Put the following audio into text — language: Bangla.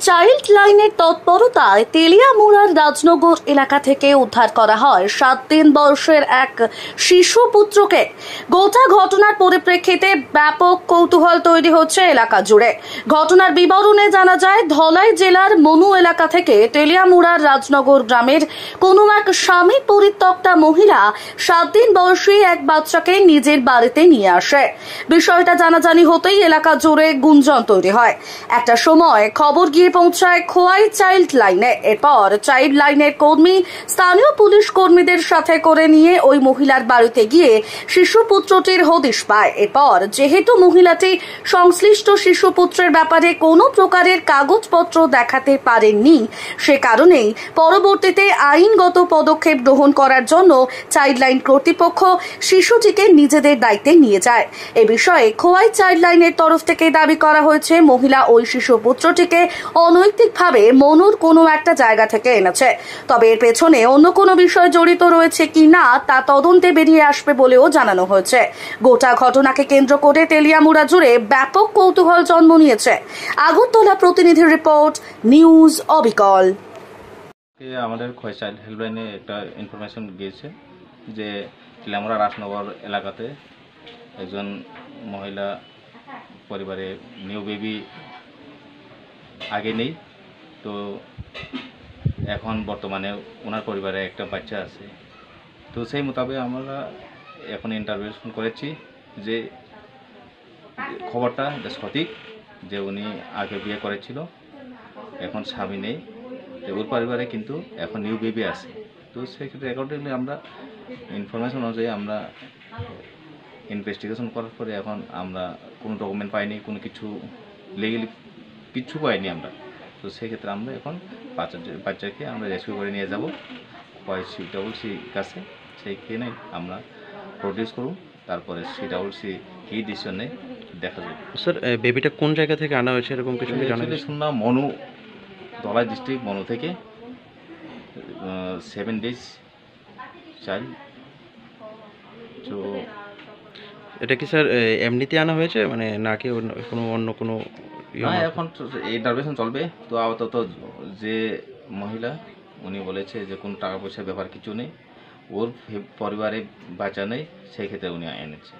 চাইল্ড লাইনের তৎপরতায় তেলিয়ামুড়ার রাজনগর এলাকা থেকে উদ্ধার করা হয় 7 বয়সের এক শিশু পুত্রকে। গোটা ঘটনার পরিপ্রেক্ষিতে ব্যাপক কৌতূহল তৈরি হচ্ছে এলাকা জুড়ে। ঘটনার বিবরণে জানা যায়, ধলাই জেলার মনু এলাকা থেকে তেলিয়ামুড়ার রাজনগর গ্রামের কোনো এক স্বামী পরিত্যক্তা মহিলা 7 বয়সী এক বাচ্চাকে নিজের বাড়িতে নিয়ে আসে। বিষয়টা জানাজানি হতেই এলাকা জুড়ে গুঞ্জন তৈরি হয়। একটা সময় খবর গিয়ে পৌঁছায় খোয়াই চাইল্ড লাইনে। এরপর চাইল্ড লাইনের কর্মী স্থানীয় পুলিশ কর্মীদের সাথে করে নিয়ে ওই মহিলার বাড়িতে গিয়ে শিশু পুত্রটির হদিশ পায়। এরপর যেহেতু মহিলাটি সংশ্লিষ্ট শিশু পুত্রের ব্যাপারে কোনো প্রকারের কাগজপত্র দেখাতে পারেননি, সে কারণেই পরবর্তীতে আইনগত পদক্ষেপ গ্রহণ করার জন্য চাইল্ড লাইন কর্তৃপক্ষ শিশুটিকে নিজেদের দায়িত্বে নিয়ে যায়। এ বিষয়ে খোয়াই চাইল্ড লাইনের তরফ থেকে দাবি করা হয়েছে, মহিলা ওই শিশু পুত্রটিকে অনৈতিকভাবে মনুর কোনো একটা জায়গা থেকে এনেছে। তবে এর পেছনে অন্য কোনো বিষয় জড়িত রয়েছে কি না তা তদন্তে বেরিয়ে আসবে বলেও জানানো হয়েছে। গোটা ঘটনাকে কেন্দ্র করে তেলিয়ামুড়া জুড়ে ব্যাপক কৌতূহল জন্ম নিয়েছে। আগরতলা প্রতিনিধির রিপোর্ট, নিউজ অবিকল। আমাদের খোয়াই চাইল্ড হেল্পলাইনে একটা ইনফরমেশন গিয়েছে যে তেলিয়ামুড়া রাজনগর এলাকাতে একজন মহিলা পরিবারে নিউ বেবি আগে নেই, তো এখন বর্তমানে ওনার পরিবারে একটা বাচ্চা আছে। তো সেই মোতাবেক আমরা এখন ইন্টারভিউশন করেছি যে খবরটা সঠিক, যে উনি আগে বিয়ে করেছিল, এখন স্বামী নেই, ওর পরিবারে কিন্তু এখন নিউ বেবি আছে। তো সেক্ষেত্রে অ্যাকর্ডিংলি আমরা ইনফরমেশন অনুযায়ী আমরা ইনভেস্টিগেশন করার পরে এখন আমরা কোনো ডকুমেন্ট পাইনি, কোনো কিছু লিগেলি কিচ্ছু পাইনি আমরা। তো সেক্ষেত্রে আমরা এখন বাচ্চাকে আমরা রেস্কিউ করে নিয়ে যাব CCC কাছে, সেইখানে আমরা প্রডিউস করব, তারপরে CCC কী ডিসিশন নেই দেখা যাবে। স্যার, বেবিটা কোন জায়গা থেকে আনা হয়েছে এরকম কিছু জানা গেছে? শুনলাম মনু, ধলাই ডিস্ট্রিক্ট মনু থেকে 7 days চাইল্ড। তো এটা কি স্যার এমনিতে আনা হয়েছে মানে নাকি কোনো অন্য কোনো? না, এখন ইন্টারভিউশন চলবে। তো আপাতত যে মহিলা উনি বলেছে যে কোনো টাকা পয়সার ব্যাপার কিছু নেই, ওর পরিবারে বাচ্চা নেই, সেই ক্ষেত্রে উনি এনেছে।